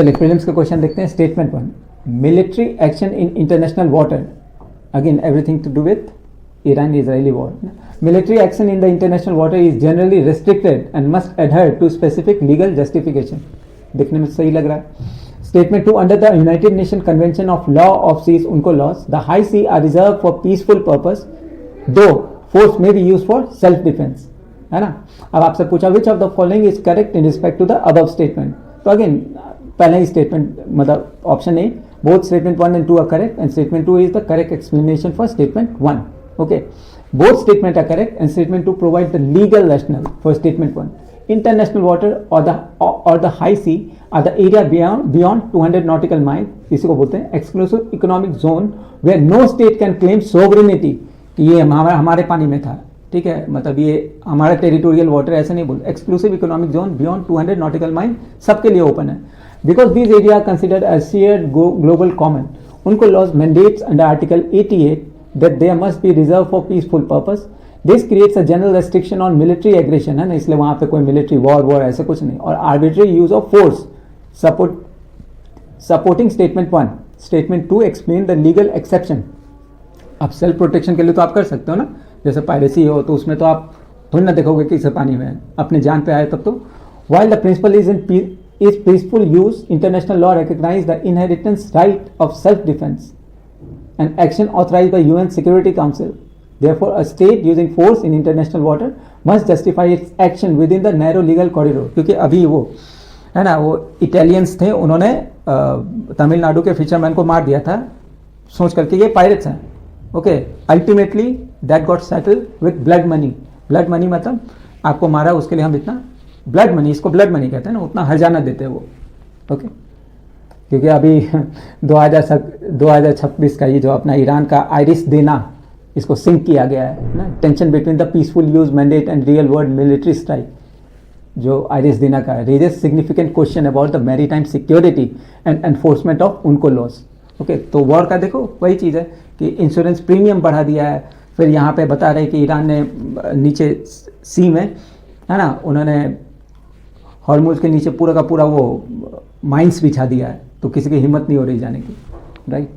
चलिए प्रीलिम्स का क्वेश्चन देखते हैं. Statement 1, military action in international water. Again everything to do with Iran Israeli war. Military action in the international water is generally restricted and must adhere to specific legal justification. देखने में सही लग रहा है. Statement 2, under the United Nations Convention of Law of Seas, उनको laws, the high sea are reserved for peaceful purpose, though force may be used for self defense. है ना. अब आपसे पूछा which of the following is correct in respect to the above statement. तो again पहला ही statement मतलब option A, both statement 1 and 2 are correct and statement 2 is the correct explanation for statement 1. Okay, both statements are correct and statement 2 provide the legal rationale for statement 1. International water or the high sea are the area beyond 200 nautical miles. इसी को बोलते हैं exclusive economic zone where no state can claim sovereignty कि ये हमारे पानी में था. ठीक है, मतलब ये हमारा टेरिटोरियल वाटर ऐसे नहीं बोलते. Exclusive economic zone beyond 200 nautical mile सबके लिए ओपन है. Because this area considered as shared global common. उनको laws mandates under article 88 that there must be reserved for peaceful purpose. This creates a general restriction on military aggression, है ना, इसलिए वहाँ पे कोई military war ऐसा कुछ नहीं. और arbitrary use of force. Supporting statement 1. Statement 2 explain the legal exception. अब self protection के लिए तो आप कर सकते हो ना, जैसे piracy हो तो उसमें तो आप थोड़ी ना देखोगे कि इसे पानी में है, अपने जान पे आए तब तो. While the principle is peaceful use, international law recognize the inheritance right of self defense. An action authorized by UN Security Council. Therefore, a state using force in international water must justify its action within the narrow legal corridor. क्योंकि अभी वो है ना, वो Italians थे, उन्होंने तमिलनाडु के fisherman को मार दिया था सोच करके ये पायरेट्स हैं. Okay, ultimately that got settled with blood money. Blood money मतलब आपको मारा उसके लिए हम इतना ब्लड मनी, इसको ब्लड मनी कहते हैं ना, उतना हर्जाना देते हैं वो. ओके, क्योंकि अभी 2026 का ये जो अपना ईरान का आइरिस देना, इसको सिंक किया गया है ना. Tension between the peaceful use mandate and real world military strike जो आइरिस देना का है, raises significant question about the maritime security and enforcement of उनको लॉस. ओके, तो वॉर का देखो वही चीज़ है कि इंश्योरेंस प्रीमियम बढ़ा दिया है. फिर यहाँ पे बता रहे कि ईरान ने नीचे सी में है ना, उन्होंने हॉर्मुज के नीचे पूरा का पूरा वो माइंस बिछा दिया है, तो किसी की हिम्मत नहीं हो रही जाने की. राइट.